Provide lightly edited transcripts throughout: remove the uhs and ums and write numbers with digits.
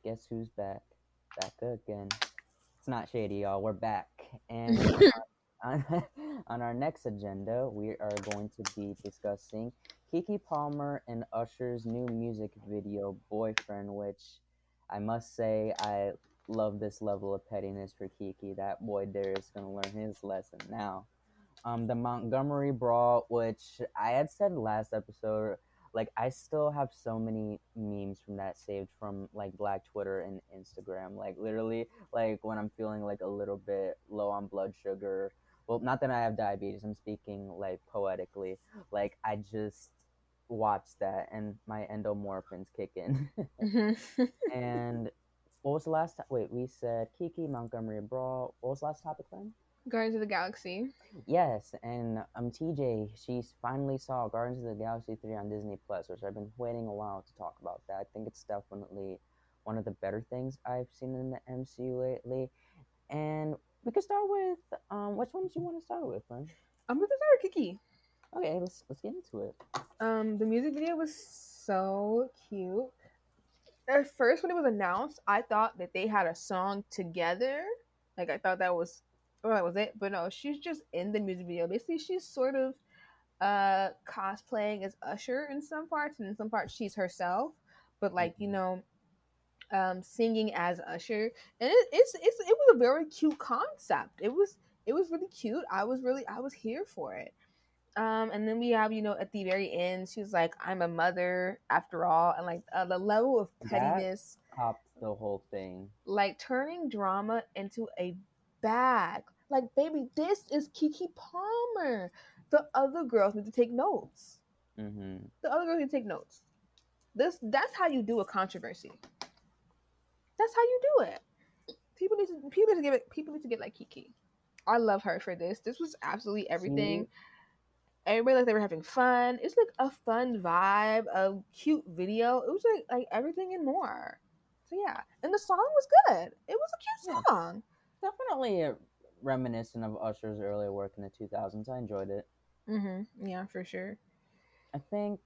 Guess who's back? Back again. It's not shady, y'all. We're back. And on, on our next agenda, we are going to be discussing KeKe Palmer and Usher's new music video, Boyfriend, which I must say I love this level of pettiness for KeKe. That boy there is going to learn his lesson now. The Montgomery Brawl, which I had said last episode, like I still have so many memes from that saved from like Black Twitter and Instagram. Like literally, like when I'm feeling like a little bit low on blood sugar. Well, not that I have diabetes. I'm speaking like poetically. Like I just watch that and my endomorphins kick in. And what was the last time? Wait, we said KeKe Montgomery Brawl. What was the last topic then? Guardians of the Galaxy. Yes, and TJ, she finally saw Guardians of the Galaxy 3 on Disney Plus, which I've been waiting a while to talk about that. I think it's definitely one of the better things I've seen in the MCU lately. And we could start with which one do you want to start with, man? I'm gonna start with KeKe. Okay, let's get into it. The music video was so cute. At first, when it was announced, I thought that they had a song together. Like I thought that was, well, that was it. But no, she's just in the music video. Basically, she's sort of cosplaying as Usher in some parts, and in some parts she's herself. But like singing as Usher, and it was a very cute concept. It was really cute. I was here for it. And then we have, at the very end, she's like, "I'm a mother after all," and like the level of That pettiness, topped the whole thing. like turning drama into a bag. Like, baby, this is KeKe Palmer. The other girls need to take notes. Mm-hmm. The other girls need to take notes. That's how you do a controversy. That's how you do it. People need to get like KeKe. I love her for this. This was absolutely She everything. Everybody like they were having fun. It's like a fun vibe, a cute video. It was like everything and more. So yeah, and the song was good. It was a yeah, cute song. definitely reminiscent of Usher's earlier work in the 2000s. I enjoyed it. Yeah, for sure. I think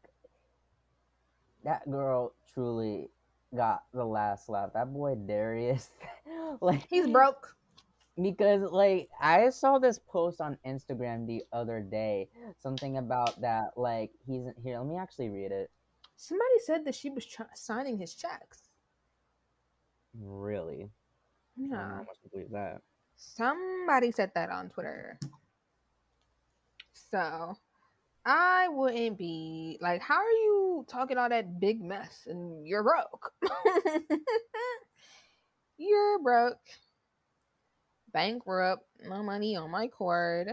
that girl truly got the last laugh. That boy Darius, like, He's broke. because like I saw this post on Instagram the other day, something about that. Like he's here. Let me actually read it. Somebody said that she was signing his checks. Really, I don't know how Yeah, much to believe that. somebody said that on Twitter. So I wouldn't be like, how are you talking all that big mess and you're broke? You're broke, bankrupt, no money on my card.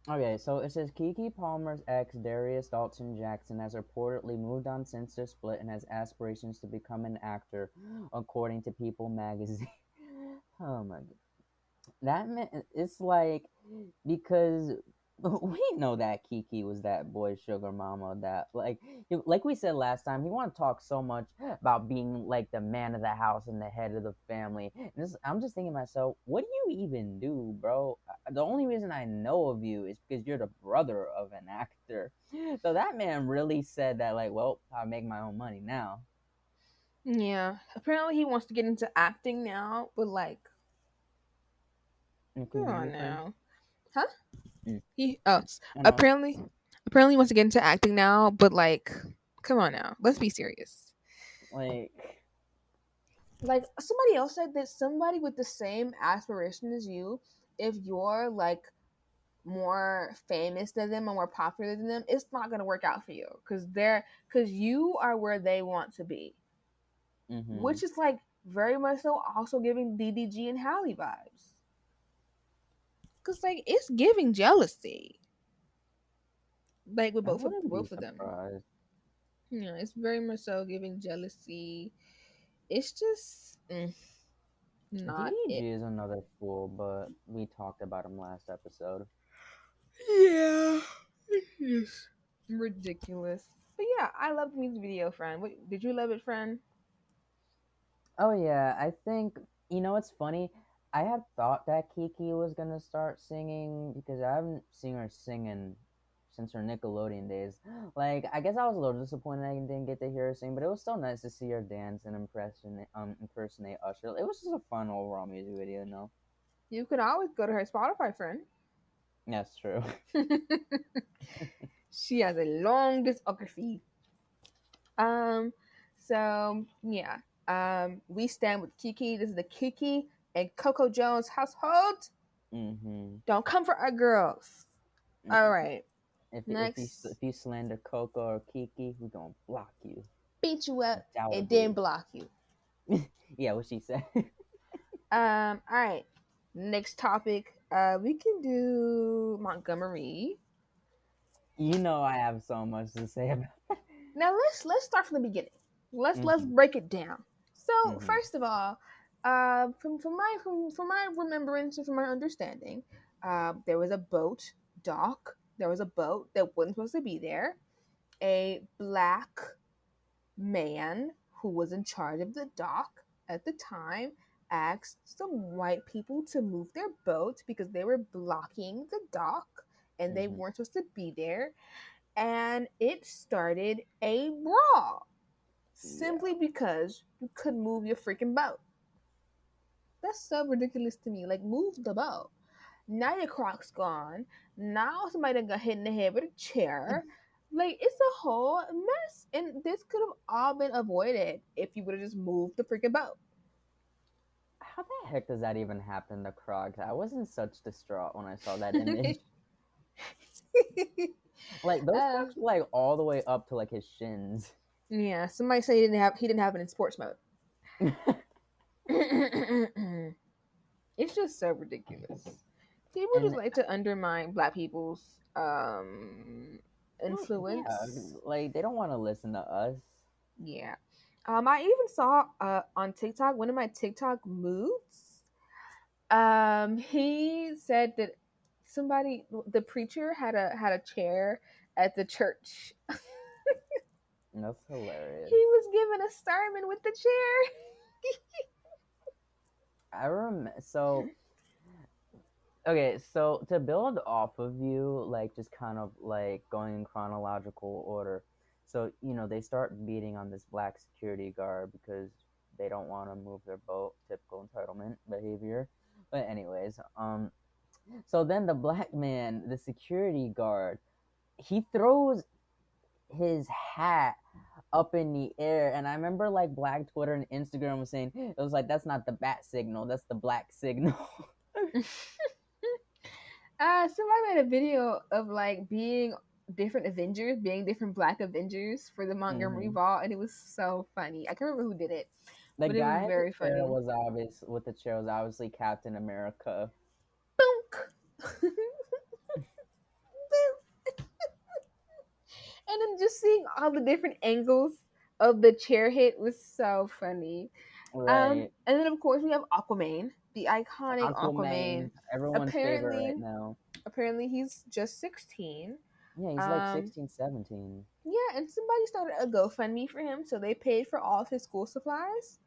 Okay, so it says KeKe Palmer's ex Darius Dalton Jackson has reportedly moved on since their split and has aspirations to become an actor, according to People magazine. Oh my god. That man, it's like because we know that KeKe was that boy's sugar mama. That like we said last time, he want to talk so much about being like the man of the house and the head of the family. I'm just thinking to myself, what do you even do, bro? The only reason I know of you is because you're the brother of an actor. So that man really said that, like, well, I make my own money now. Yeah, apparently he wants to get into acting now, but like, And come continue on your friend. now, huh? Mm. He I know. apparently apparently he wants to get into acting now, but like, come on now, let's be serious. Like, Like somebody else said that somebody with the same aspiration as you, if you're like more famous than them or more popular than them, it's not gonna work out for you because you are where they want to be, mm-hmm. which is like very much so also giving DDG and Hallie vibes. Cause like it's giving jealousy, like with I both of wouldn't be both of them. surprised. Yeah, it's very much so giving jealousy. It's just not it. DDG is another fool, but we talked about him last episode. Yeah, it's ridiculous. But yeah, I love the music video, friend. What, did you love it, friend? Oh yeah, I think it's funny. I had thought that KeKe was gonna start singing because I haven't seen her sing in since her Nickelodeon days. Like, I guess I was a little disappointed I didn't get to hear her sing, but it was still nice to see her dance and impersonate Usher. It was just a fun overall music video, no? You can always go to her Spotify, friend. That's true. She has a long discography. Um, so yeah. We stand with KeKe. This is the KeKe and Coco Jones household. Mm-hmm. Don't come for our girls. All right. If Next, you slander Coco or KeKe, we're gonna block you. beat you up and then Undoubtedly. block you. Yeah, what she said. All right. Next topic. We can do Montgomery. You know I have so much to say about. Now let's start from the beginning. Let's Mm-hmm. break it down. So Mm-hmm. first of all, from my remembrance and from my understanding, there was a boat dock. There was a boat that wasn't supposed to be there. A black man who was in charge of the dock at the time asked some white people to move their boat because they were blocking the dock and they Mm-hmm. weren't supposed to be there. And it started a brawl Yeah. simply because you couldn't move your freaking boat. That's so ridiculous to me. Like, move the boat. Now your croc's gone. Now somebody done got hit in the head with a chair. Like, it's a whole mess. And this could have all been avoided if you would have just moved the freaking boat. How the heck does that even happen to Crocs? I wasn't such distraught when I saw that image. Like those uh, Crocs were like all the way up to like his shins. yeah, somebody said he didn't have it in sports mode. It's just so ridiculous. People just And like to undermine black people's well, yeah, influence. like they don't want to listen to us. Yeah. I even saw on TikTok, one of my TikTok moods. He said that the preacher had a chair at the church. That's He hilarious. was given a sermon with the chair. I remember. So okay, so to build off of you, like just kind of like going in chronological order. So they start beating on this black security guard because they don't want to move their boat. Typical entitlement behavior. But anyways, so then the black man, the security guard, he throws his hat up in the air, and I remember like Black Twitter and Instagram was saying it was like that's not the bat signal, that's the black signal. Somebody made a video of like being different Avengers, being different Black Avengers for the Montgomery Hmm. Brawl, and it was so funny. I can't remember who did it, The but it was guy very funny. with the chair was obviously Captain America. Boonk. And then just seeing all the different angles of the chair hit was so funny. Right. And then of course we have Aquamane, the iconic Aquaman, Aquamane. everyone's favorite Apparently, right now. apparently he's just 16. Yeah, he's like Um, 16, 17. yeah, and somebody started a GoFundMe for him, so they paid for all of his school supplies.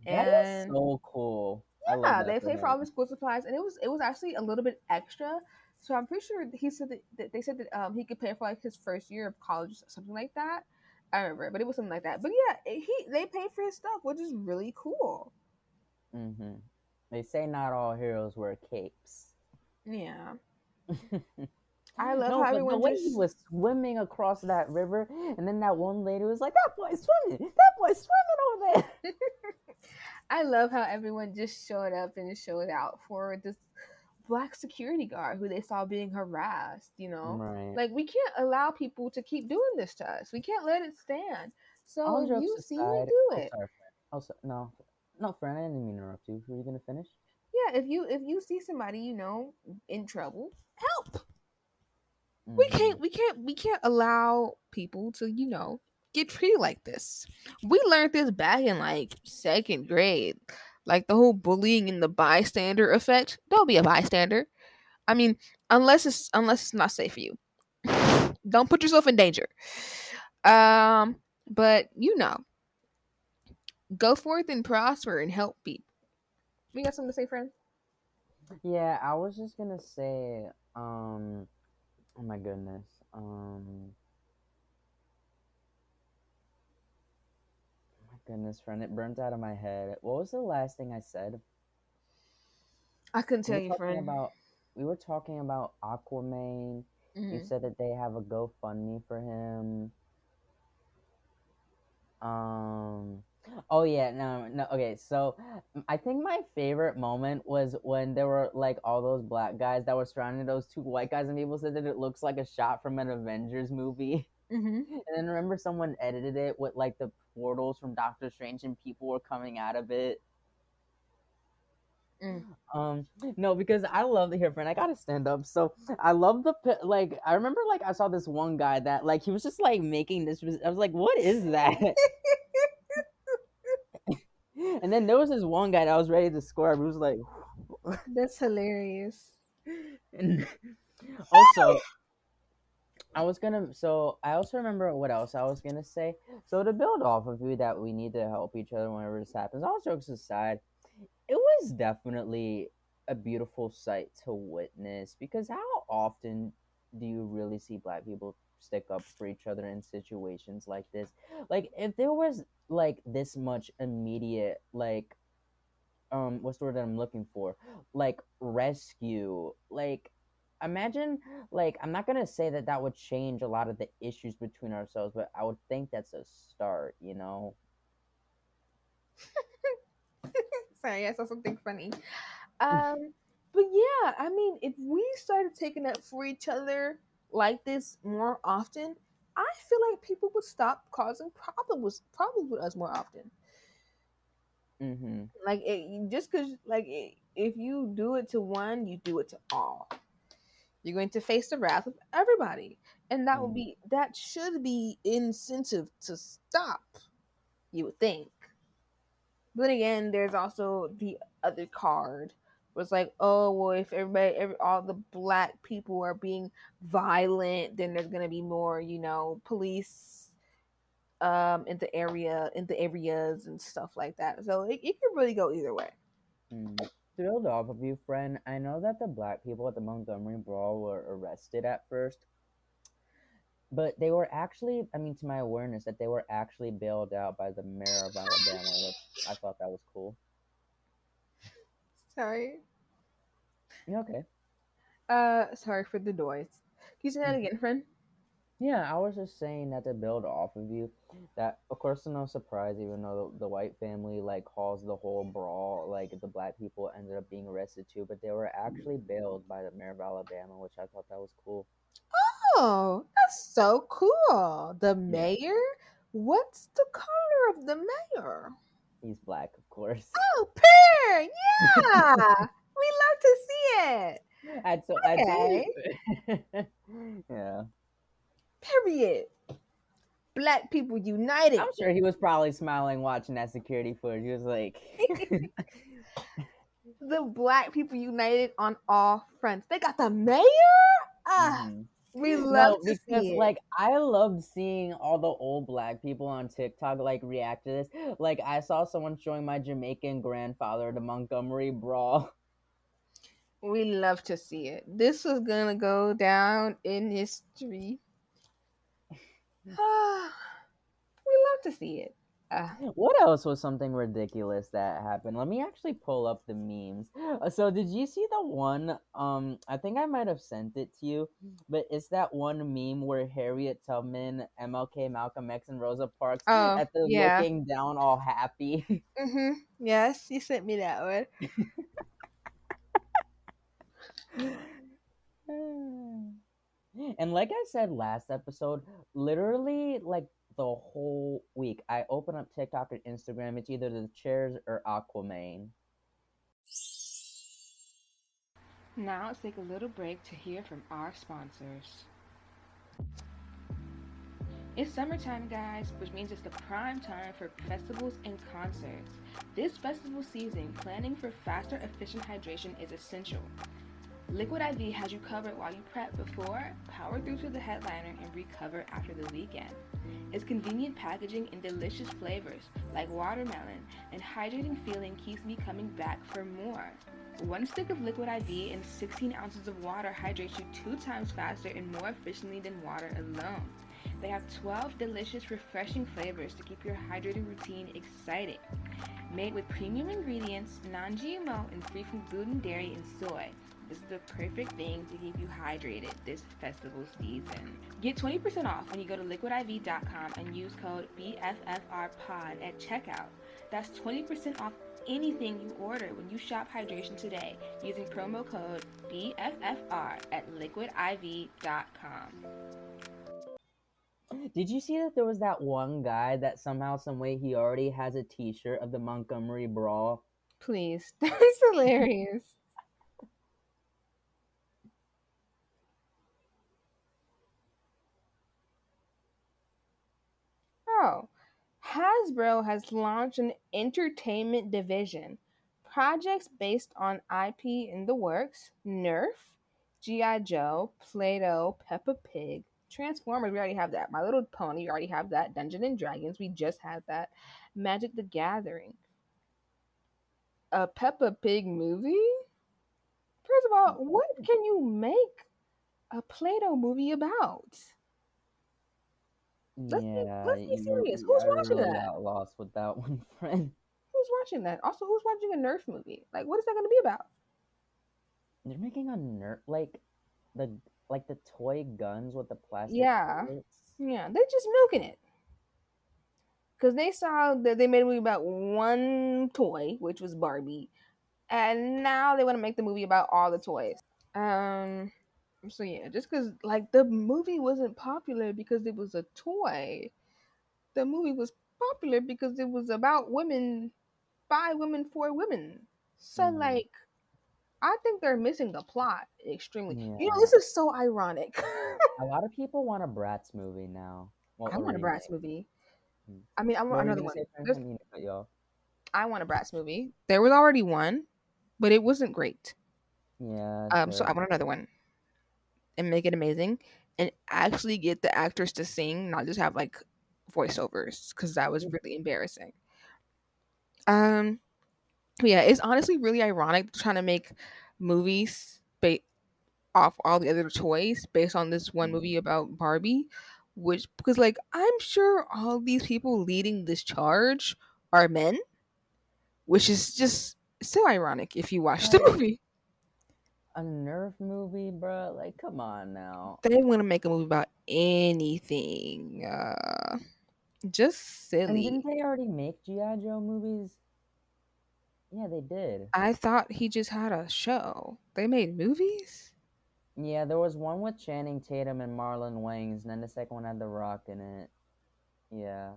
That is And so cool. I love yeah, that they for paid for him. all of his school supplies, and it was actually a little bit extra. So I'm pretty sure he said that they said that he could pay for like his first year of college, something like that. I remember, but it was something like that. But yeah, they paid for his stuff, which is really cool. Hmm. They say not all heroes wear capes. Yeah, I love No, how but the everyone way he just. was swimming across that river, and then that one lady was like, "That boy's swimming! That boy's swimming over there!" I love how everyone just showed up and showed out for this black security guard who they saw being harassed. Right. Like, we can't allow people to keep doing this to us. We can't let it stand. So All if you jokes see it, aside, do oh it. sorry, friend. Oh no, no, friend. I didn't mean to interrupt you. Were you gonna finish? Yeah, if you see somebody in trouble, help. we Mm-hmm. can't we can't we can't allow people to get treated like this. We learned this back in like second grade, like the whole bullying and the bystander effect. Don't be a bystander. I mean, unless it's not safe for you. Don't put yourself in danger. But go forth and prosper and help people. We got something to say, friend? Yeah, I was just gonna say, um, Oh my goodness. My goodness, friend, it burns out of my head. What was the last thing I said? I couldn't We tell were you, talking friend. about we were talking about Aquamane. You Mm-hmm. said that they have a GoFundMe for him. Um. Oh yeah, no, no. Okay, so I think my favorite moment was when there were like all those black guys that were surrounding those two white guys, and people said that it looks like a shot from an Avengers movie. Mm-hmm. And then remember someone edited it with like the portals from Doctor Strange, and people were coming out of it. Mm. No, because I love the hair friend. I gotta stand up. So I love like. I remember like I saw this one guy that like he was just like making this. I was like, what is that? And then there was this one guy that was ready to score. He was like, That's hilarious. and also I was gonna. So I also remember what else I was gonna say. So to build off of you, that we need to help each other whenever this happens. All jokes aside, it was definitely a beautiful sight to witness because how often do you really see black people stick up for each other in situations like this? Like if there was like this much immediate like what's the word that I'm looking for? Like rescue. Like imagine like I'm not gonna say that that would change a lot of the issues between ourselves, but I would think that's a start, you know? Sorry, I saw something funny. Um, but yeah, I mean, if we started taking up for each other like this more often, I feel like people would stop causing problems with us more often. Mm-hmm. Like just because if you do it to one, you do it to all. You're going to face the wrath of everybody, and Mm-hmm. that should be incentive to stop. You would think. But again, there's also the other card. Where it's like, oh well, if all the black people are being violent, then there's gonna be more, police in the areas and stuff like that. So it could really go either way. Mm. To build off of you, friend, I know that the black people at the Montgomery Brawl were arrested at first, but they were actually, I mean, to my awareness, that they were actually bailed out by the mayor of Alabama, which I thought that was cool. Sorry. Yeah, okay. Sorry for the noise. Can you say that again, friend? Yeah, I was just saying that to build off of you, that of course, no surprise, even though the white family like caused the whole brawl, like the black people ended up being arrested too, but they were actually bailed by the mayor of Alabama, which I thought that was cool. Oh, that's so cool. The Yeah, mayor? What's the color of the mayor? he's black, of course. Oh, pear. Yeah. We love to see it. I told Okay. you. Yeah. Period. Black people united. I'm sure he was probably smiling watching that security footage. He was like, The black people united on all fronts. They got the mayor? Ah, hmm we love no, to because see it. like I loved seeing all the old black people on TikTok like react to this. Like I saw someone showing my Jamaican grandfather the Montgomery Brawl. We love to see it. This was gonna go down in history. We love to see it. Ah. What else was something ridiculous that happened? Let me actually pull up the memes. So did you see the one? I think I might have sent it to you, but it's that one meme where Harriet Tubman, MLK, Malcolm X, and Rosa Parks Oh, at the yeah. looking down, all happy. Yes, you sent me that one. And like I said last episode, literally like the whole week, I open up TikTok or Instagram. It's either the chairs or Aquamane. Now let's take a little break to hear from our sponsors. It's summertime, guys, which means it's the prime time for festivals and concerts. This festival season, planning for faster, efficient hydration is essential. Liquid IV has you covered while you prep before, power through to the headliner, and recover after the weekend. Its convenient packaging and delicious flavors like watermelon and hydrating feeling keeps me coming back for more. One stick of Liquid IV and 16 ounces of water hydrates you 2 times faster and more efficiently than water alone. They have 12 delicious, refreshing flavors to keep your hydrating routine exciting. Made with premium ingredients, non-GMO, and free from gluten, dairy, and soy. This is the perfect thing to keep you hydrated this festival season. Get 20% off when you go to liquidiv.com and use code BFFRPOD at checkout. That's 20% off anything you order when you shop hydration today using promo code BFFR at liquidiv.com. Did you see that there was that one guy that somehow, some way, he already has a T-shirt of the Montgomery Brawl? Please, that's hilarious. Oh, Hasbro has launched an entertainment division. Projects based on IP in the works: Nerf, G.I. Joe, Play-Doh, Peppa Pig, Transformers, we already have that. My Little Pony, we already have that. Dungeons and Dragons, we just had that. Magic the Gathering. A Peppa Pig movie? First of all, what can you make a Play-Doh movie about? Yeah, Let's be serious. Who's I watching really that? got lost with that one, friend. Who's watching that? Also, who's watching a Nerf movie? Like, what is that going to be about? They're making a Nerf, the the toy guns with the plastic Yeah, bullets. yeah, they're just milking it because they saw that they made a movie about one toy, which was Barbie, and now they want to make the movie about all the toys. Um, so yeah, just because like the movie wasn't popular because it was a toy, the movie was popular because it was about women by women for women. So Mm-hmm. like, I think they're missing the plot extremely. You know, Yeah, this is so ironic. a lot of people want a Bratz movie now. Well, I a want a Bratz remake. movie. Mm. I mean, I What want were you another gonna one. say, friend? I There's, mean to cut you off. I want a Bratz movie. There was already one, but it wasn't great. Yeah, So I terrible. want another one and make it amazing, and actually get the actors to sing, not just have like voiceovers, because that was really embarrassing. Um, yeah, it's honestly really ironic trying to make movies off all the other toys based on this one movie about Barbie, which because like I'm sure all these people leading this charge are men, which is just so ironic if you watch the Like movie. a Nerf movie, bro. Like, come on now. They want to make a movie about anything. Just And didn't silly. they already make GI Joe movies? Yeah, they did. I thought he just had a show. They made movies? Yeah, there was one with Channing Tatum and Marlon Wayans, and then the second one had The Rock in it. Yeah,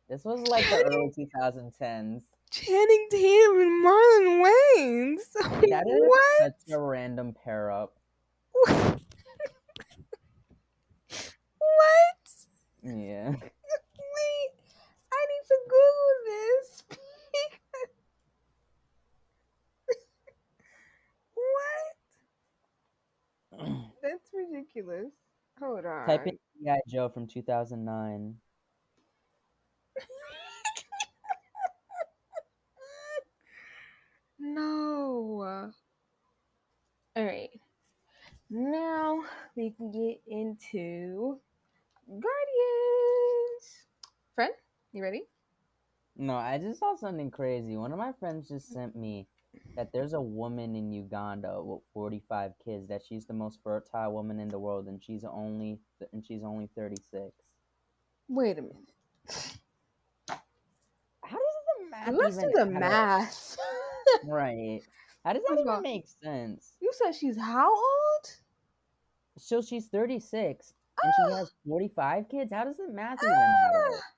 this was like the Channing, early 2010s. Channing Tatum and Marlon Wayans. That is What? such a random pair up. What? Yeah. Wait, I need to Google this. What? That's ridiculous. Hold Type in on. GI Joe from 2009. No. All right. Now we can get into Guardians. Friend, you ready? No, I just saw something crazy. One of my friends just sent me that there's a woman in Uganda with 45 kids, that she's the most fertile woman in the world, and she's only 36. Wait a minute. How does the math Let's do even the add up? math. Right. How does that First of even all, make sense? you said she's how old? So she's 36 and she Ah, has 45 kids? How does the math even add up? ah.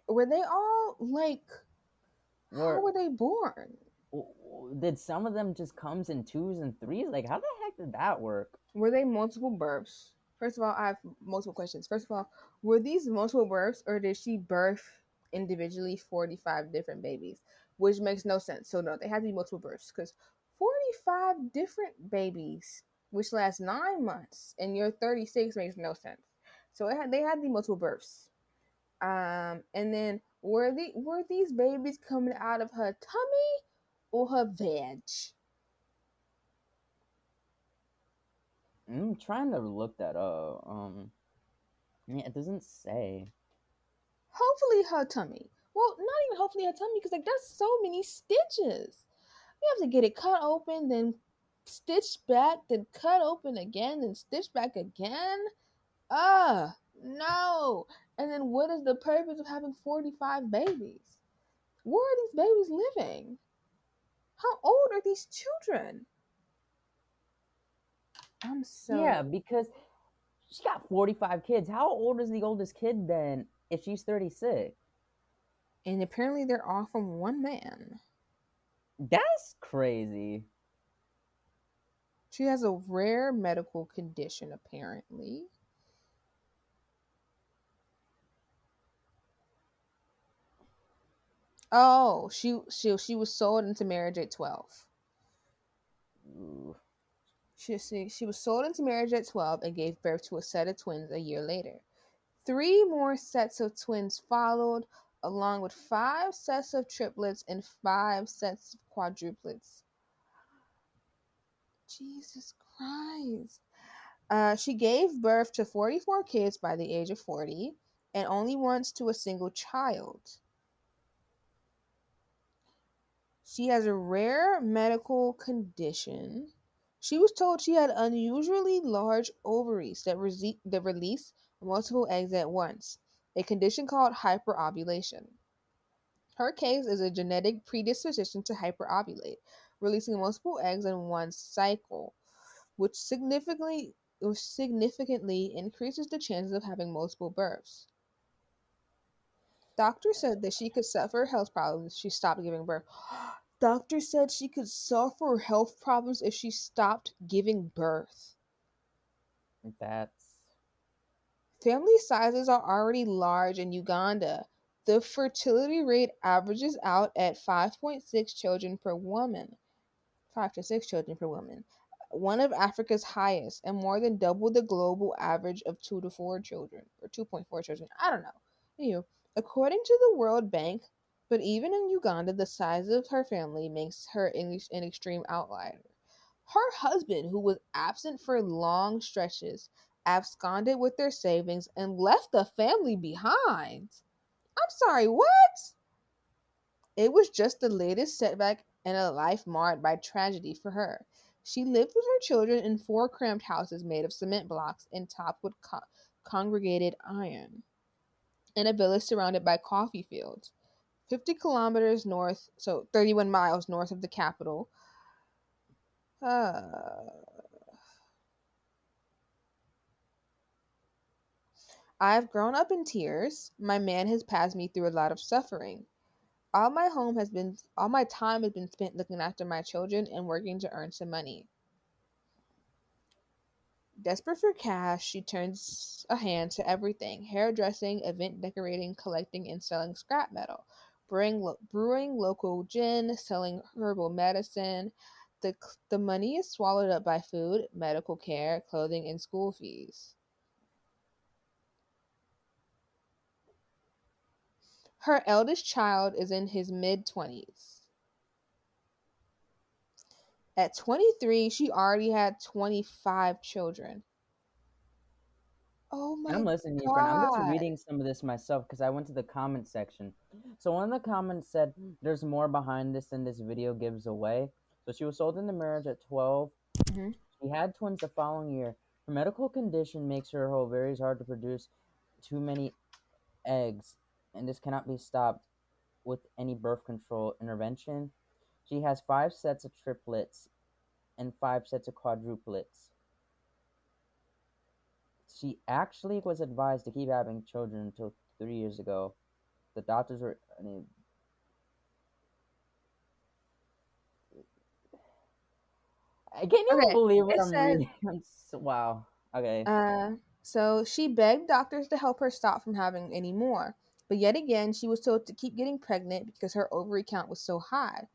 Were they all like? How Were were they born? did some of them just comes in twos and threes? Like, how the heck did that work? Were they multiple births? First of all, I have multiple questions. First of all, were these multiple births or did she birth individually 45 different babies? Which makes no sense. So, no, they had to be multiple births because 45 different babies, which lasts 9 months, and you're 36 makes no sense. So they had the multiple births. And then were these babies coming out of her tummy or her veg? I'm trying to look that up. Yeah, it doesn't say. Hopefully her tummy. Well, not even hopefully her tummy, because like that's so many stitches. You have to get it cut open, then stitched back, then cut open again, then stitched back again. No. And then what is the purpose of having 45 babies? Where are these babies living? How old are these children? I'm Yeah, so. because she got 45 kids. How old is the oldest kid then if she's 36? And apparently they're all from one man. That's crazy. She has a rare medical condition, apparently. Oh, she was sold into marriage at 12. Ooh. She was sold into marriage at 12 and gave birth to a set of twins a year later. 3 more sets of twins followed, along with 5 sets of triplets and 5 sets of quadruplets. Jesus Christ. She gave birth to 44 kids by the age of 40 and only once to a single child. She has a rare medical condition. She was told she had unusually large ovaries that release multiple eggs at once, a condition called hyperovulation. Her case is a genetic predisposition to hyperovulate, releasing multiple eggs in one cycle, which significantly increases the chances of having multiple births. Doctor said that she could suffer health problems if she stopped giving birth. Doctor said she could suffer health problems if she stopped giving birth. That's Family sizes are already large in Uganda. The fertility rate averages out at 5.6 children per woman. 5 to 6 children per woman. One of Africa's highest, and more than double the global average of 2 to 4 children, or 2.4 children. I don't know. Anywho, according to the World Bank, but even in Uganda, the size of her family makes her an extreme outlier. Her husband, who was absent for long stretches, absconded with their savings and left the family behind. I'm sorry, what? It was just the latest setback in a life marred by tragedy for her. She lived with her children in 4 cramped houses made of cement blocks and topped with congregated iron, in a village surrounded by coffee fields. 50 kilometers north, so 31 miles north of the capital. I've grown up in tears. My man has passed me through a lot of suffering. All my time has been spent looking after my children and working to earn some money. Desperate for cash, she turns a hand to everything: hairdressing, event decorating, collecting and selling scrap metal, brewing local gin, selling herbal medicine. The, the money is swallowed up by food, medical care, clothing, and school fees. Her eldest child is in his mid 20s. At 23, she already had 25 children. Oh I'm my listening to you, friend. I'm just God. reading some of this myself because I went to the comment section. So one of the comments said, "There's more behind this than this video gives away." So she was sold into marriage at 12. Mhm. She had twins the following year. Her medical condition makes her ovaries hard to produce too many eggs, and this cannot be stopped with any birth control intervention. She has 5 sets of triplets and 5 sets of quadruplets. She actually was advised to keep having children until 3 years ago. The doctors were. I can't even Okay. believe what It I'm says, reading. Wow. Okay. uh, so she begged doctors to help her stop from having any more. But yet again, she was told to keep getting pregnant because her ovary count was so high.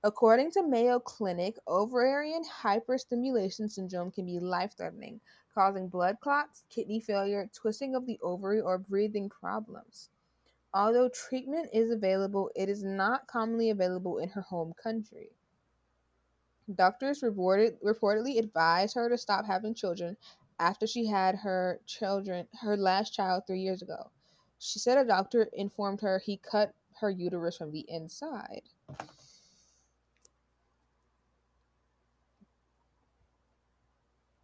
According to Mayo Clinic, ovarian hyperstimulation syndrome can be life-threatening, causing blood clots, kidney failure, twisting of the ovary, or breathing problems. Although treatment is available, it is not commonly available in her home country. Doctors reportedly advised her to stop having children after she had her last child 3 years ago. She said a doctor informed her he cut her uterus from the inside.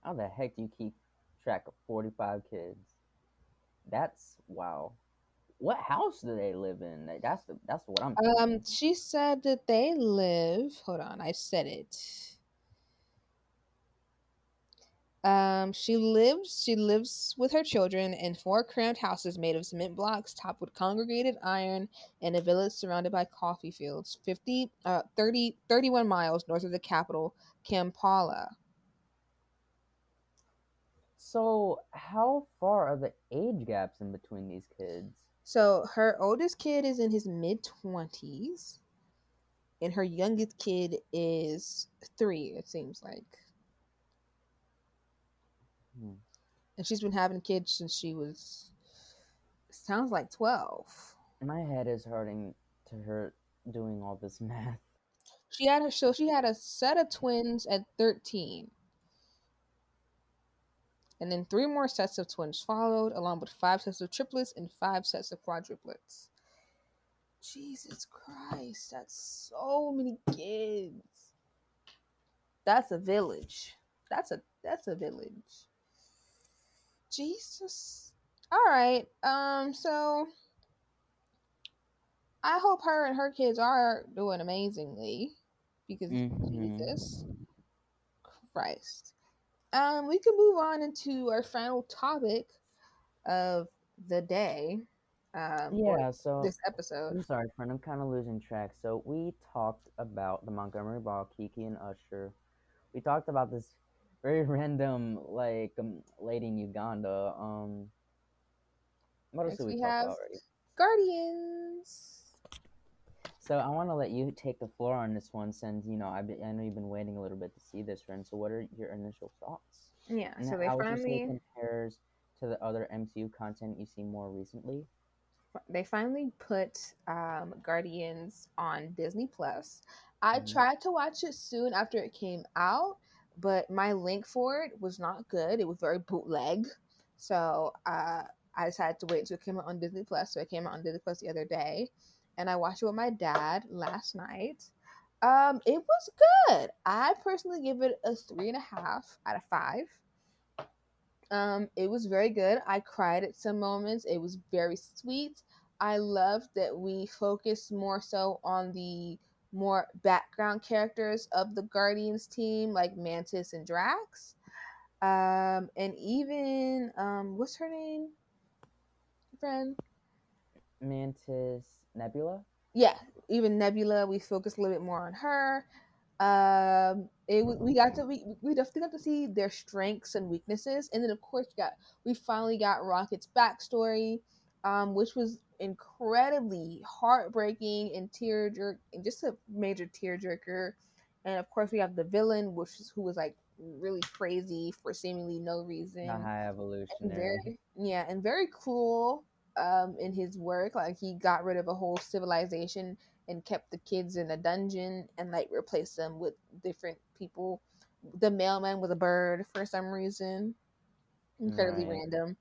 How the heck do you keep track of 45 kids? That's wow. What house do they live in? That's what I'm thinking. She said that they live. Hold on, I said it. She lives with her children in 4 cramped houses made of cement blocks topped with congregated iron in a village surrounded by coffee fields, 31 miles north of the capital, Kampala. So how far are the age gaps in between these kids? So her oldest kid is in his mid-20s, and her youngest kid is 3, it seems like. Hmm. And she's been having kids since she was, sounds like 12. My head is hurting to hurt doing all this math. She had a set of twins at 13. And then 3 more sets of twins followed, along with 5 sets of triplets and 5 sets of quadruplets. Jesus Christ, that's so many kids. That's a village. That's a village. Jesus. All right. So I hope her and her kids are doing amazingly because Jesus Christ. We can move on into our final topic of the day, or Yeah, so this episode. I'm sorry, friend. I'm kind of losing track. So we talked about the Montgomery Brawl, KeKe and Usher. We talked about this very random, like, lady in Uganda. What else did Next we we talk have about already? Guardians. So I want to let you take the floor on this one, since I know you've been waiting a little bit to see this, friend. So what are your initial thoughts? Yeah, And so they how would you say it finally compares to the other MCU content you've seen more recently? they finally put Guardians on Disney Plus. I Hmm. tried to watch it soon after it came out, but my link for it was not good. It was very bootleg, so I decided to wait until it came out on Disney Plus. So it came out on Disney Plus the other day, and I watched it with my dad last night. It was good. I personally give it a 3.5 out of 5. It was very good. I cried at some moments. It was very sweet. I loved that we focused more so on the more background characters of the Guardians team, like Mantis and Drax. And even what's her name, friend? Mantis, Nebula. Yeah, even Nebula. We focused a little bit more on her. We definitely got to see their strengths and weaknesses, and then of course we finally got Rocket's backstory, which was incredibly heartbreaking and just a major tearjerker. And of course we have the villain, who was like really crazy for seemingly no The reason, High and Evolutionary. very cruel in his work. Like he got rid of a whole civilization and kept the kids in a dungeon and like replaced them with different people. The mailman was a bird for some reason, incredibly Right. random.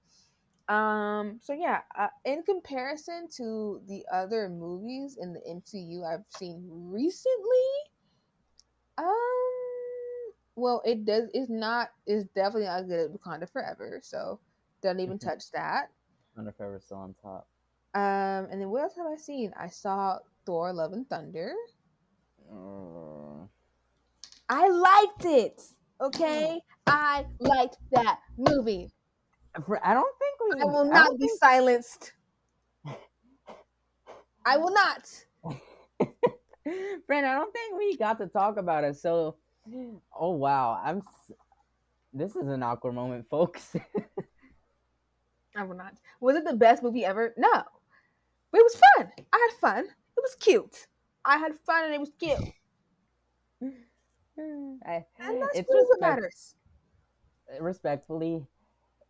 So yeah, in comparison to the other movies in the MCU I've seen recently, well, it's definitely not as good as Wakanda Forever, so don't even touch that. Wonder if ever still on top. And then what else have I seen? I saw Thor: Love and Thunder. Uh, I liked it. Okay, I liked that movie. I don't think I we. will I not don't be silenced. I will not. think. Friend, I don't think we got to talk about it. So, oh wow, This is an awkward moment, folks. I will not. Was it the best movie ever? No, but it was fun. I had fun. It was cute. I had fun and it was cute. I, And that's it's really what matters. respectfully,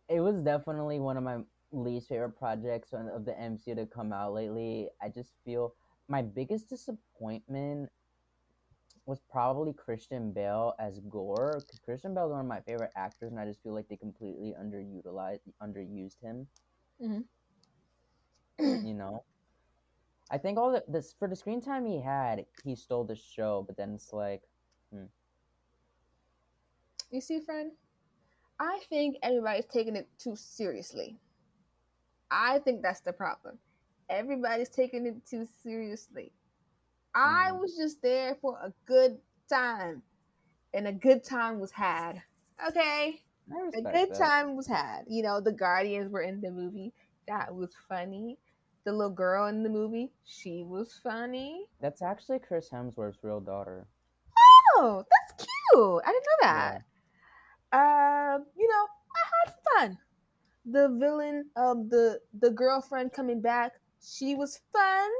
it was definitely one of my least favorite projects of the MCU to come out lately. I just feel my biggest disappointment was probably Christian Bale as Gore, because Christian Bale is one of my favorite actors, and I just feel like they completely underused him. Mm-hmm. You know, I think all this for the screen time he had, he stole the show. But then it's like, You see, friend, I think everybody's taking it too seriously. I think that's the problem. Everybody's taking it too seriously. I mm, was just there for a good time, and a good time was had. Okay? I A respect good that. time was had. You know, the Guardians were in the movie. That was funny. The little girl in the movie, she was funny. That's actually Chris Hemsworth's real daughter. Oh, that's cute. I didn't know that. Yeah. I had fun. The villain of the girlfriend coming back, she was fun.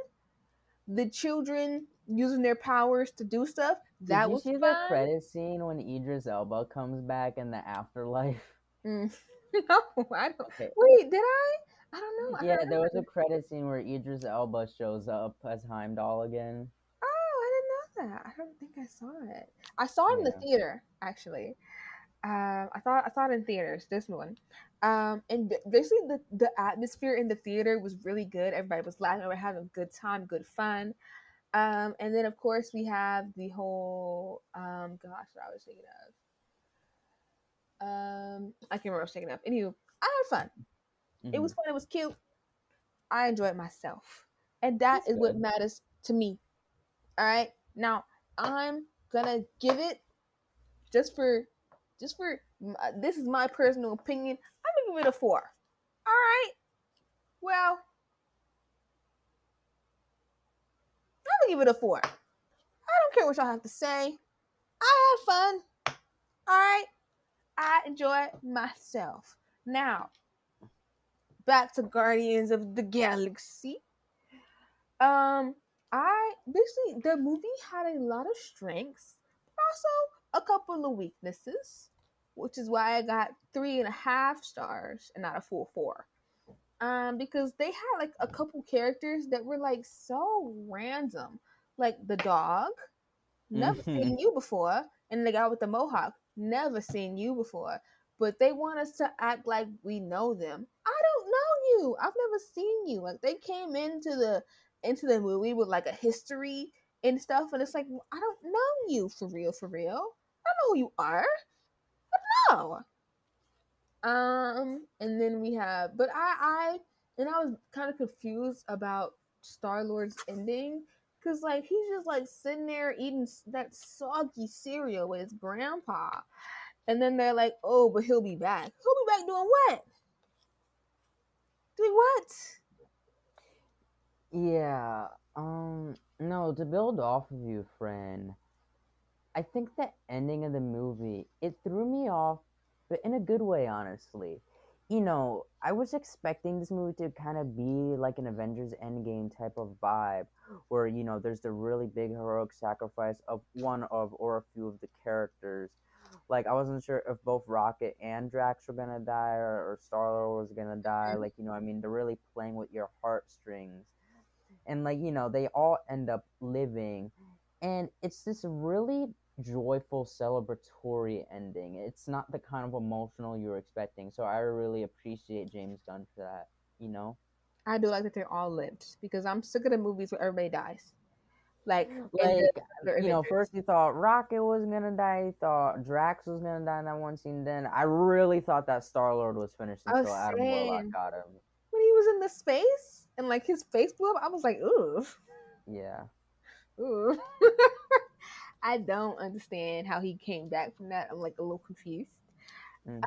The children using their powers to do stuff, Did that you was see the fun. credit scene when Idris Elba comes back in the afterlife? Mm. No, I don't. Okay. Wait, did I? I don't know. I Yeah, don't there was a remember. credit scene where Idris Elba shows up as Heimdall again. Oh, I didn't know that. I don't think I saw it. I saw it in the Yeah. theater actually. I saw it in theaters. This one, and basically the atmosphere in the theater was really good. Everybody was laughing. We were having a good time, good fun. And then of course we have the whole gosh, what I was thinking of. I can't remember what I was thinking of. Anywho, I had fun. It Hmm. was fun. It was cute. I enjoyed myself, and that That's is what good. matters to me. All right. Now I'm gonna give it just for this is my personal opinion. I'm gonna give it a 4. All right. Well, I'm gonna give it a 4. I don't care what y'all have to say. I had fun. All right. I enjoyed myself. Now back to Guardians of the Galaxy. Um, I basically the movie had a lot of strengths, but also a couple of weaknesses, which is why I got 3.5 stars and not a full 4. Because they had like a couple characters that were like so random, like the dog, never Hmm. seen you before, and the guy with the mohawk, never seen you before. But they want us to act like we know them. I don't know you. I've never seen you. Like they came into the movie with like a history and stuff, and it's like I don't know you for real, for real. I don't know who you are. No. And then we have, but I was kind of confused about Star Lord's ending because like he's just like sitting there eating that soggy cereal with his grandpa, and then they're like, oh, but he'll be back. He'll be back doing what? Doing what? Yeah. No, to build off of you, friend, I think the ending of the movie, it threw me off, but in a good way, honestly. I was expecting this movie to kind of be like an Avengers Endgame type of vibe, where, there's the really big heroic sacrifice of one of or a few of the characters. Like, I wasn't sure if both Rocket and Drax were gonna die, or Star-Lord was gonna die. Like, I mean, they're really playing with your heartstrings. And, like, they all end up living, and it's this really joyful celebratory ending. It's not the kind of emotional you were expecting, so I really appreciate James Gunn for that, you know I do like that they're all lived because I'm sick of the movies where everybody dies. Like in the like, other Avengers. first you thought Rocket was gonna die, you thought Drax was gonna die in that one scene, then I really thought that Star-Lord was finished I was until Adam Warlock saying got him. when he was in the space and like his face blew up, I was like, ooh. Yeah. Ooh. I don't understand how he came back from that. I'm like a little confused. Hmm.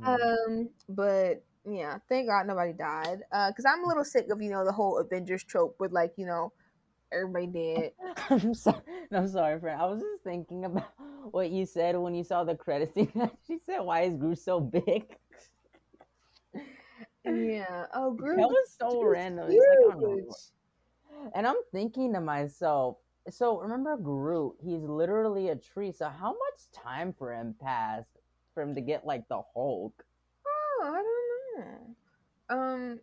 But yeah, thank God nobody died. Because I'm a little sick of the whole Avengers trope with like everybody dead. I'm sorry, friend. I was just thinking about what you said when you saw the credit scene. She said, "Why is Groot so big?" Yeah. Oh, That Groot. was so Groot's random. It's like, I don't know. huge. And I'm thinking to myself, So remember Groot? He's literally a tree. So how much time for him passed for him to get like the Hulk? Oh, I don't know.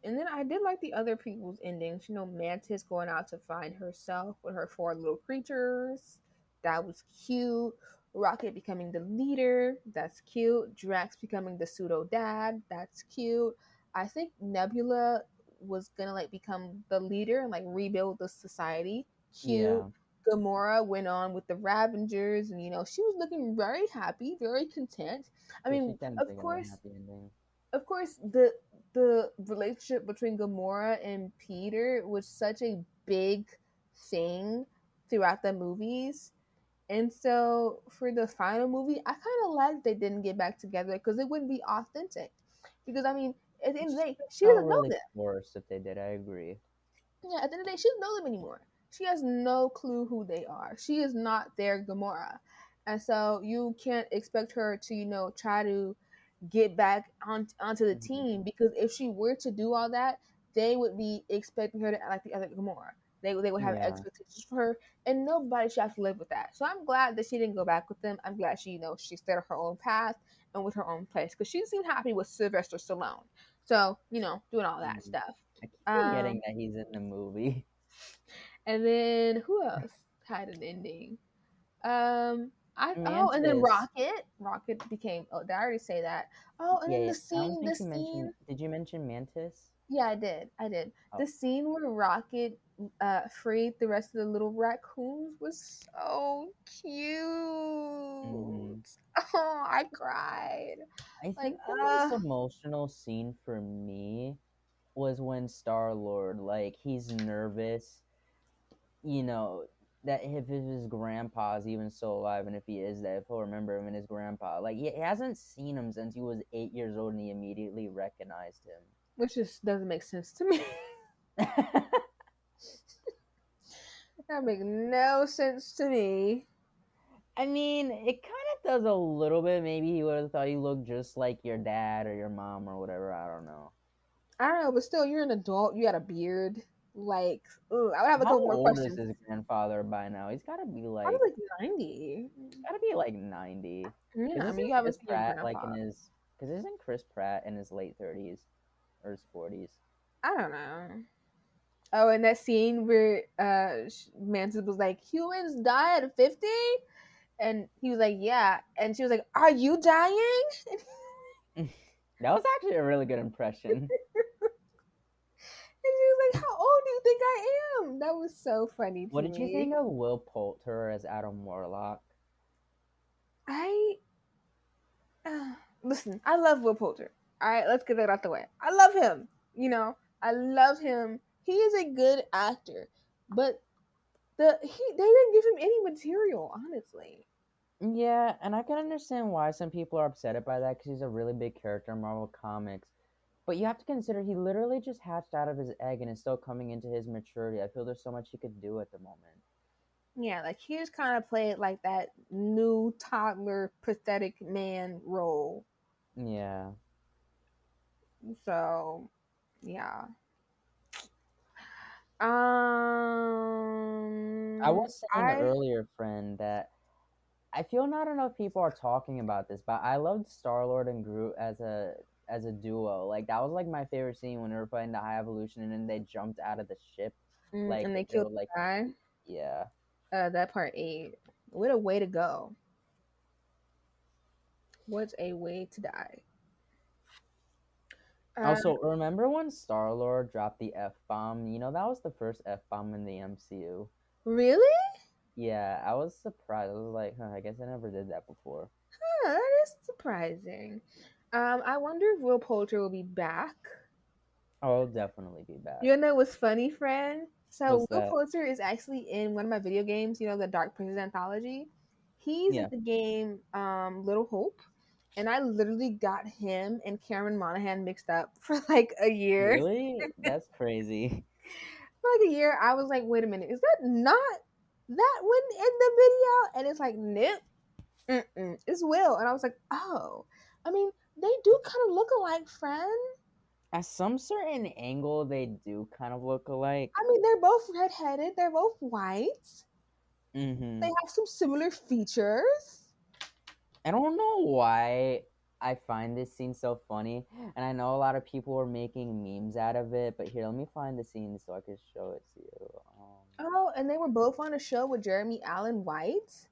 And then I did like the other people's endings. Mantis going out to find herself with her four little creatures. That was cute. Rocket becoming the leader. That's cute. Drax becoming the pseudo dad. That's cute. I think Nebula was gonna like become the leader and like rebuild the society. Cute. Yeah, Gamora went on with the Ravengers, and she was looking very happy, very content. I so she mean, technically of got a course, happy ending. the relationship between Gamora and Peter was such a big thing throughout the movies. And so for the final movie, I kind of like they didn't get back together because it wouldn't be authentic. Because I mean, at the It end of just the day, she felt doesn't know really them. forced if they did. I agree. Yeah, at the end of the day, she doesn't know them anymore. She has no clue who they are. She is not their Gamora. And so you can't expect her to, try to get back onto the Mhm. team, because if she were to do all that, they would be expecting her to act like the other Gamora. They would have Yeah. expectations for her, and nobody should have to live with that. So I'm glad that she didn't go back with them. I'm glad she stayed on her own path and with her own place, because she seemed happy with Sylvester Stallone. So doing all that Mhm. stuff. I keep forgetting Um, that he's in the movie. and then who else had an ending? And then Mantis. Rocket became. Oh, did I already say that? Oh, and Yeah, then yeah, the I don't scene, think you mentioned. Did you mention Mantis? yeah, I did. The Oh. scene where Rocket freed the rest of the little raccoons was so cute. Hmm. Oh, I cried. I Like, think the most emotional scene for me was when Star Lord, like, he's nervous, you know, that if his grandpa's even still alive, and if he is that, if he'll remember him and his grandpa. Like, he hasn't seen him since he was 8 years old, and he immediately recognized which just doesn't make sense to me. him. That makes no sense to me. I mean, it kind of does a little bit. Maybe he would have thought you looked just like your dad or your mom or whatever. I don't know. I don't know, but still, you're an adult. You got a beard. Like, ooh, I would have a How couple more old is questions. his grandfather by now? He's Probably like 90. gotta be like 90. Yeah, Cause I mean, isn't you haven't Chris seen your Pratt like grandpa. in his? Cause isn't Chris Pratt in his late 30s or his 40s? I don't know. Oh, and that scene where Mantis was like, "Humans die at 50," and he was like, "Yeah," and she was like, "Are you dying?" That was actually a really good impression. And she was like, "How old do you think I am?" That was so funny What to did you me. think of Will Poulter as Adam Warlock? I listen. I love Will Poulter. All right, let's get that out the way. I love him. I love him. He is a good actor, but they didn't give him any material, honestly. Yeah, and I can understand why some people are upset by that because he's a really big character in Marvel Comics. But you have to consider he literally just hatched out of his egg and is still coming into his maturity. I feel there's so much he could do at the moment. Yeah, like he just kind of played like that new toddler pathetic man role. Yeah. So, yeah. I was saying I earlier, friend, that I feel not enough people are talking about this, but I loved Star Lord and Groot as a duo. Like that was like my favorite scene when they were playing the High Evolution and then they jumped out of the ship. Like and they they killed were like, the guy. yeah. That part 8. What a way to go. What a way to die. Uh, Also, remember when Star Lord dropped the F bomb? You know that was the first F bomb in the MCU. really? Yeah, I was surprised. I was like, huh, I guess I never did that before. Huh, that is surprising. I wonder if Will Poulter will be back. Oh, I'll definitely be back. You know what's funny, friend? So What's Will that? Poulter is actually in one of my video games, the Dark Princess Anthology. He's in Yeah. the game Little Hope. And I literally got him and Cameron Monaghan mixed up for like a year. Really? That's crazy. For like a year, I was like, wait a minute, is that not that one in the video? And it's like, nope, it's Will. And I was like, oh. I mean, they do kind of look alike, friend. At some certain angle, they do kind of look alike. I mean, they're both redheaded, they're both white. They Mm-hmm. have some similar features. I don't know why I find this scene so funny, and I know a lot of people were making memes out of it. But here, let me find the scene so I can show it to you. Oh, and they were both on a show with Jeremy Allen White.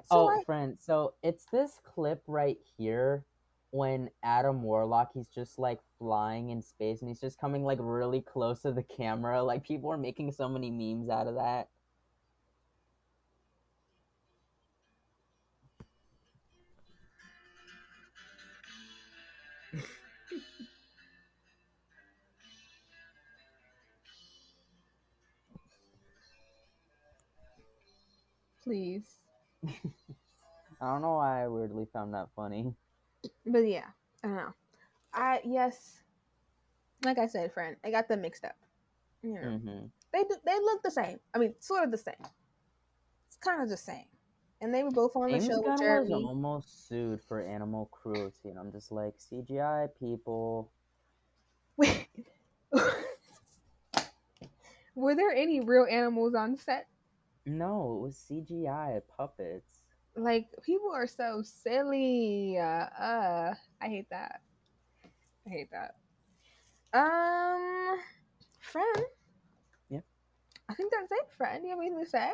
So Oh, I friend, so it's this clip right here when Adam Warlock he's just like flying in space and he's just coming like really close to the camera. Like people are making so many memes out of that. please. I don't know why I weirdly found that funny. But yeah, I don't know. I yes, like I said, friend, I got them mixed up. You know, Mm-hmm. they look the same. I mean, sort of the same. It's kind of the same. And they were both on the James show with Gunn was Jeremy. almost sued for animal cruelty, and I'm just like CGI people. Were there any real animals on set? No, it was CGI puppets. Like people are so silly. I hate that. I hate that. Friend, Yeah. I think that's it. Friend, you have anything to say?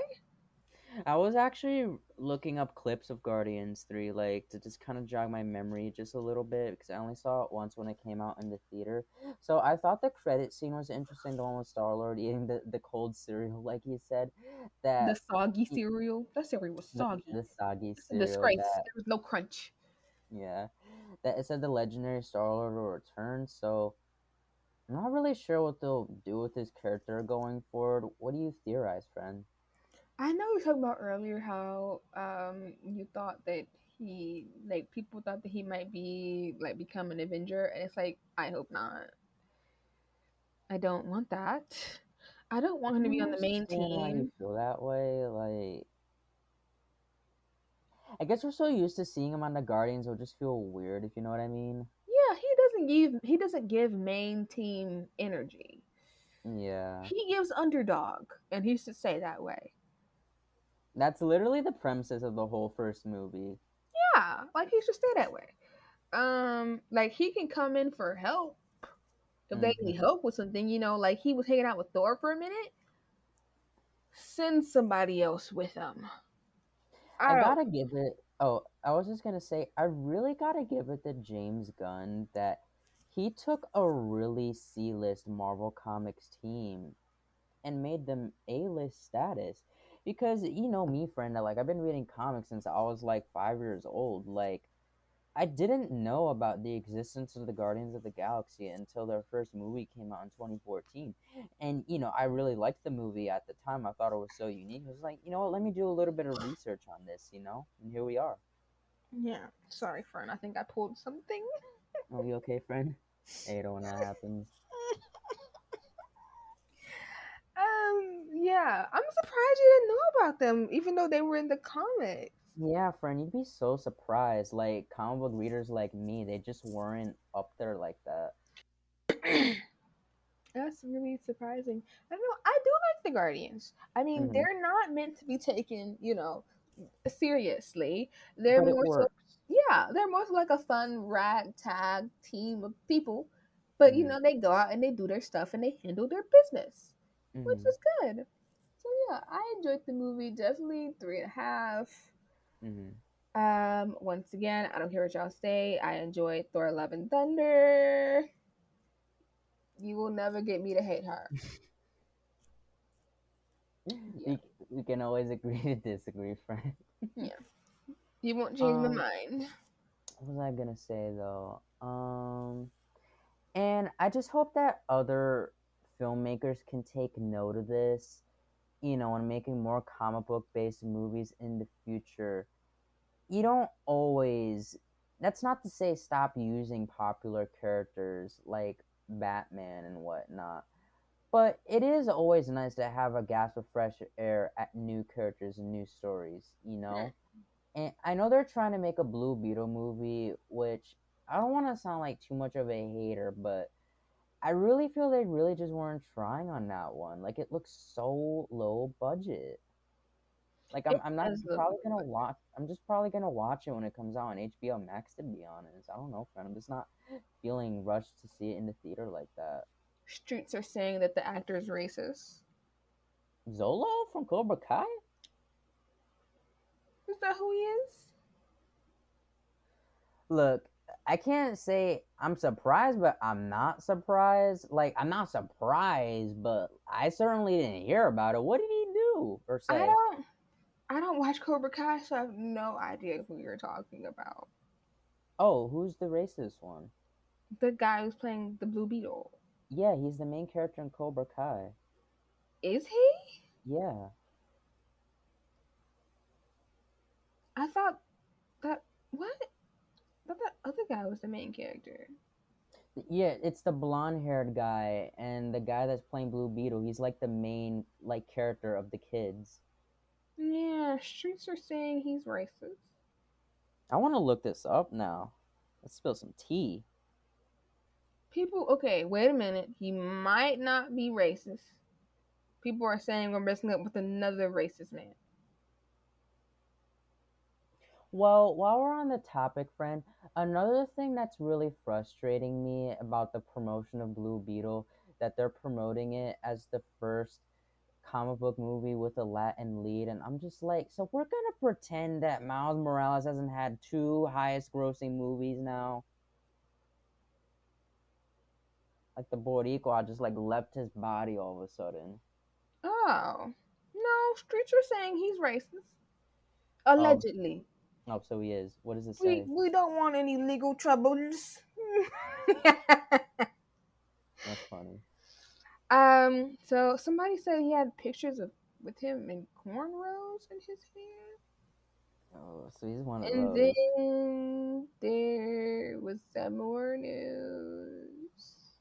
I was actually looking up clips of Guardians 3, like, to just kind of jog my memory just a little bit, because I only saw it once when it came out in the theater. So I thought the credit scene was interesting, the one with Star-Lord eating the cold cereal, like you said, The that, soggy cereal. That cereal was soggy. the soggy It's a cereal, disgrace. that, There was no crunch. yeah, that it said the legendary Star-Lord will return, so I'm not really sure what they'll do with his character going forward. What do you theorize, friend? I know we talked about earlier how you thought that he like people thought that he might be like become an Avenger, and it's like I hope not. I don't want that. I don't want him I to be don't on the main understand why you team. feel that way, like... I guess we're so used to seeing him on the Guardians, it'll just feel weird, if you know what I mean. Yeah, he doesn't give main team energy. Yeah. He gives underdog, and he should stay that way. That's literally the premises of the whole first movie. Yeah, like he should stay that way. Like he can come in for help if they need Hmm. help with something. Like he was hanging out with Thor for a minute. Send somebody else with him. I I don't. gotta give it. Oh, I was just gonna say, I really gotta give it to James Gunn that he took a really C-list Marvel Comics team and made them A-list status. Because you know me, friend, like I've been reading comics since I was like 5 years old. Like I didn't know about the existence of the Guardians of the Galaxy until their first movie came out in 2014. And, I really liked the movie at the time. I thought it was so unique. I was like, you know what, let me do a little bit of research on this. And here we are. Yeah, sorry, Fern. I think I pulled something. Are you okay, friend? I hate it when that happens. Yeah, I'm surprised you didn't know about them, even though they were in the comics. Yeah, friend, you'd be so surprised. Like, comic book readers like me, they just weren't up there like that. That's really surprising. I don't know. I do like the Guardians. I mean, Hmm. they're not meant to be taken, seriously. They're But it more so, works. yeah, they're more so like a fun ragtag team of people. But Hmm. they go out and they do their stuff and they handle their business, which Hmm. is good. So yeah, I enjoyed the movie. Definitely 3.5. Hmm. Once again, I don't care what y'all say. I enjoyed Thor: Love and Thunder. You will never get me to hate her. Yeah, we can always agree to disagree, friend. yeah. You won't change my Um, mind. what was I gonna say though? And I just hope that other filmmakers can take note of this, and making more comic book based movies in the future. You don't always. That's not to say stop using popular characters like Batman and whatnot. But it is always nice to have a gasp of fresh air at new characters and new stories. And I know they're trying to make a Blue Beetle movie, which I don't want to sound like too much of a hater, but I really feel they really just weren't trying on that one. Like it looks so low budget. Like It I'm not does look probably gonna like watch. I'm just probably gonna watch it when it comes out on HBO Max. To be honest, I don't know, friend. I'm just not feeling rushed to see it in the theater like that. Streets are saying that the actor is racist. Zolo from Cobra Kai. Is that who he is? Look, I can't say I'm surprised, but I'm not surprised. Like I'm not surprised, but I certainly didn't hear about it. What did he do per I se? don't. I don't watch Cobra Kai, so I have no idea who you're talking about. Oh, who's the racist one? The guy who's playing the Blue Beetle. Yeah, he's the main character in Cobra Kai. Is he? Yeah. I thought that what? I thought that other guy was the main character. Yeah, it's the blonde-haired guy and the guy that's playing Blue Beetle. He's like the main like character of the kids. Yeah, streets are saying he's racist. I want to look this up now. Let's spill some tea. People, okay, wait a minute. He might not be racist. People are saying we're messing up with another racist man. Well, while we're on the topic, friend, another thing that's really frustrating me about the promotion of Blue Beetle that they're promoting it as the first comic book movie with a Latin lead, and I'm just like, so we're gonna pretend that Miles Morales hasn't had two highest grossing movies now? Like the Boricua just like left his body all of a sudden. Oh. No, streets are saying he's racist. Oh, Allegedly. oh, so he is. What does it We say? we don't want any legal troubles. That's funny. So somebody said he had pictures of with him in cornrows in his hair. Oh, so he's one of And those. then there was some more news.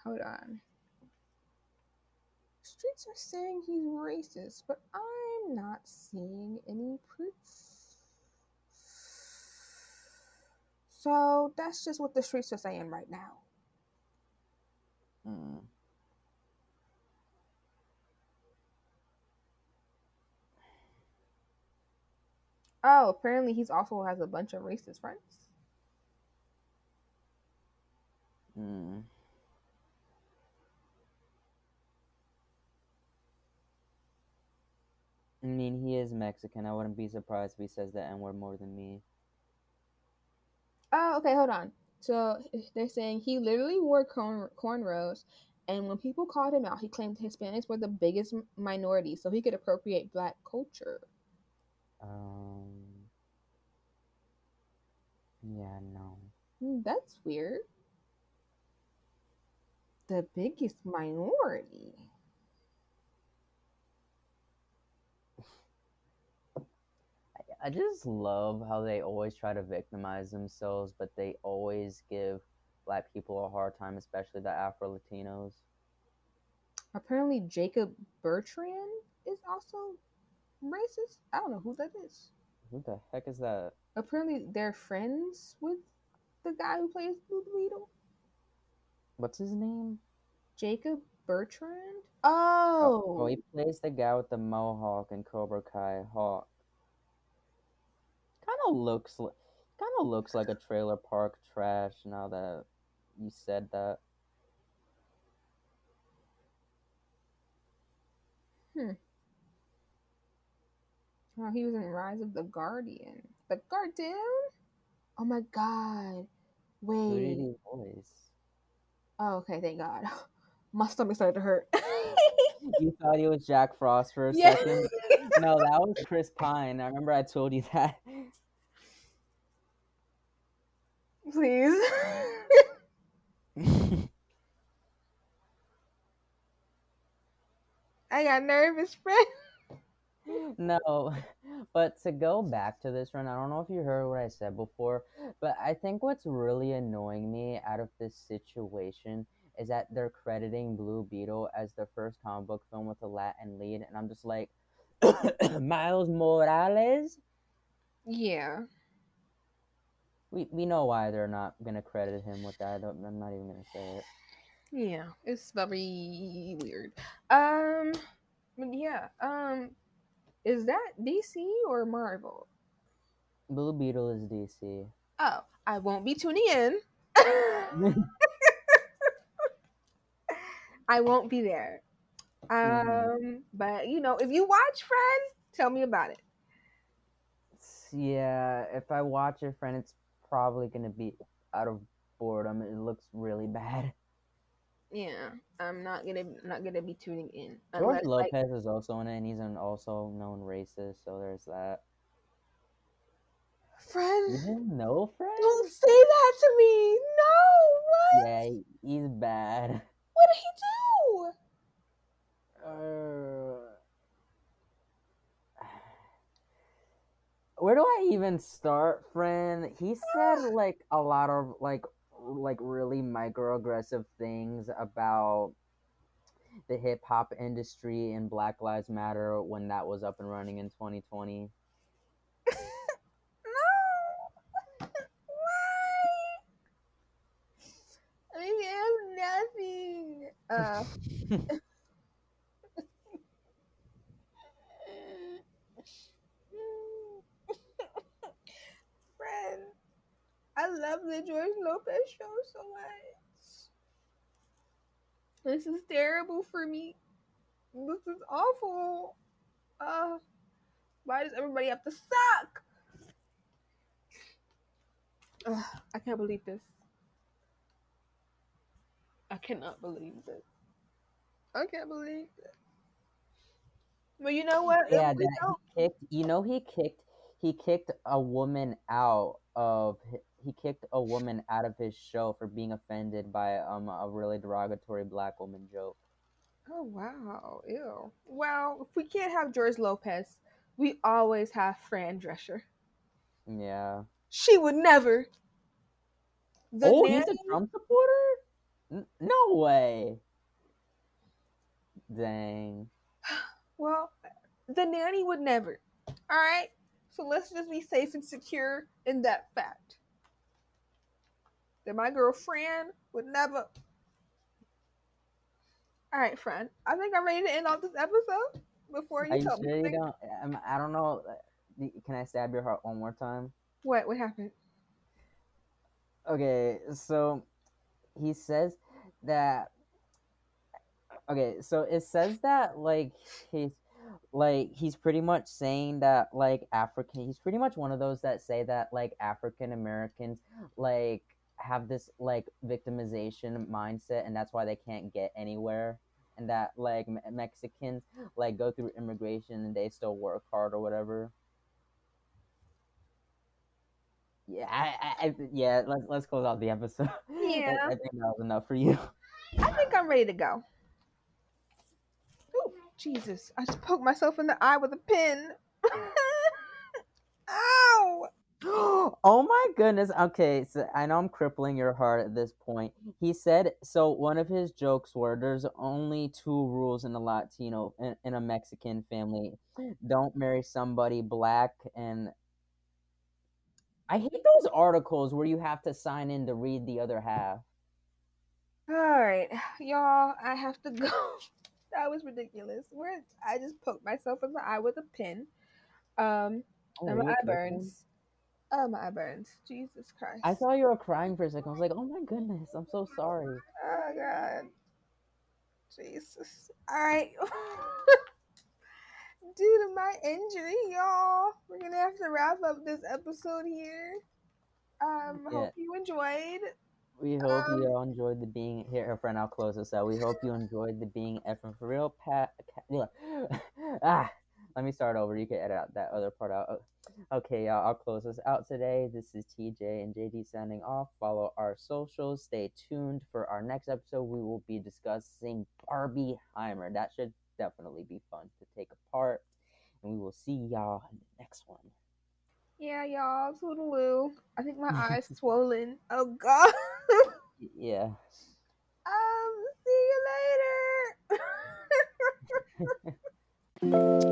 Hold on. Streets are saying he's racist, but I'm not seeing any proof. So that's just what the streets are saying right now. Mm. Oh, apparently he's also has a bunch of racist friends. Mm. I mean, he is Mexican. I wouldn't be surprised if he says the N word more than me. Oh, okay, hold on. So they're saying he literally wore cornrows, and when people called him out, he claimed Hispanics were the biggest minority, so he could appropriate black culture. Um, yeah, no. That's weird. The biggest minority. I just love how they always try to victimize themselves, but they always give black people a hard time, especially the Afro Latinos. Apparently, Jacob Bertrand is also racist. I don't know who that is. Who the heck is that? Apparently, they're friends with the guy who plays Blue Beetle. What's his name? Jacob Bertrand? Oh, he Oh, plays the guy with the mohawk in Cobra Kai. Hawk. Kind of looks like a trailer park trash. Now that you said that. hmm. Oh, he was in Rise of the Guardian. The Guardian? Oh my god. Who did Wait. he voice? Oh, okay, thank God. My stomach started to hurt. You thought he was Jack Frost for a Yeah. second? No, that was Chris Pine. I remember I told you that. Please. I got nervous, friend. No, but to go back to this run, I don't know if you heard what I said before, but I think what's really annoying me out of this situation is that they're crediting Blue Beetle as the first comic book film with a Latin lead, and I'm just like, Miles Morales? Yeah. We know why they're not gonna credit him with that. I'm not even gonna say it. Yeah. It's very weird. But yeah. Is that DC or Marvel? Blue Beetle is DC. Oh, I won't be tuning in. I won't be there. But if you watch Friends, tell me about it. Yeah, if I watch it, friend, it's probably gonna be out of boredom. It looks really bad. Yeah, I'm not gonna be tuning in George unless like Lopez is also in it, and he's an also known racist, so there's that. You Friends. didn't know, Don't friend? say that to me. No, Yeah, what? he's bad. What did he do? Uh, where do I even start, friend? He said like a lot of like really microaggressive things about the hip hop industry and Black Lives Matter when that was up and running in 2020. No. Why? I mean, I have nothing. Friend, I love the George Lopez show so much. This is terrible for me. This is awful. Uh, why does everybody have to suck? I can't believe this. I cannot believe this. I can't believe this. But you know what? If Yeah, we that don't, he kicked. He kicked a woman out of he kicked a woman out of his show for being offended by a really derogatory black woman joke. oh wow, ew. Well, if we can't have George Lopez, we always have Fran Drescher. Yeah. She would never. The Oh, he's a nanny. Trump supporter? No way. Dang. Well, the nanny would never. All right. So let's just be safe and secure in that fact that my girl Fran would never. All right, Fran. I think I'm ready to end off this episode before Are you you tell me sure you something. don't? I don't know. Can I stab your heart one more time? What? What happened? Okay, so he says that okay, so it says that he's he's pretty much saying that he's pretty much one of those that say that African Americans like have this victimization mindset and that's why they can't get anywhere, and that Mexicans go through immigration and they still work hard or whatever. Yeah, yeah, let's close out the episode. Yeah. I think that was enough for you. I think I'm ready to go. Ooh, Jesus. I just poked myself in the eye with a pin. Ow! Oh my goodness. Okay, so I know I'm crippling your heart at this point. He said so one of his jokes were there's only two rules in a Latino in a Mexican family. Don't marry somebody black, and I hate those articles where you have to sign in to read the other half. All right, y'all, I have to go. That was ridiculous. I just poked myself in the eye with a pin. Um, Oh, and are my you eye okay, friend? burns. Oh, my eye burns. Jesus I Christ. thought you were crying for a second. I was like, oh my goodness, I'm so sorry. Oh God. Jesus. All right. Due to my injury, y'all, we're gonna have to wrap up this episode here. Yeah. Hope you enjoyed. We hope you all enjoyed the being here, friend. I'll close this out. We hope you enjoyed the being effing for real. Ah, let me start over. You can edit out that other part out. Okay, y'all. I'll close this out today. This is TJ and JD signing off. Follow our socials. Stay tuned for our next episode. We will be discussing Barbie Heimer. That should definitely be fun to take apart. And we will see y'all in the next one. Yeah, y'all. Toodaloo. I think my eye's swollen. Oh God. Yeah. See you later.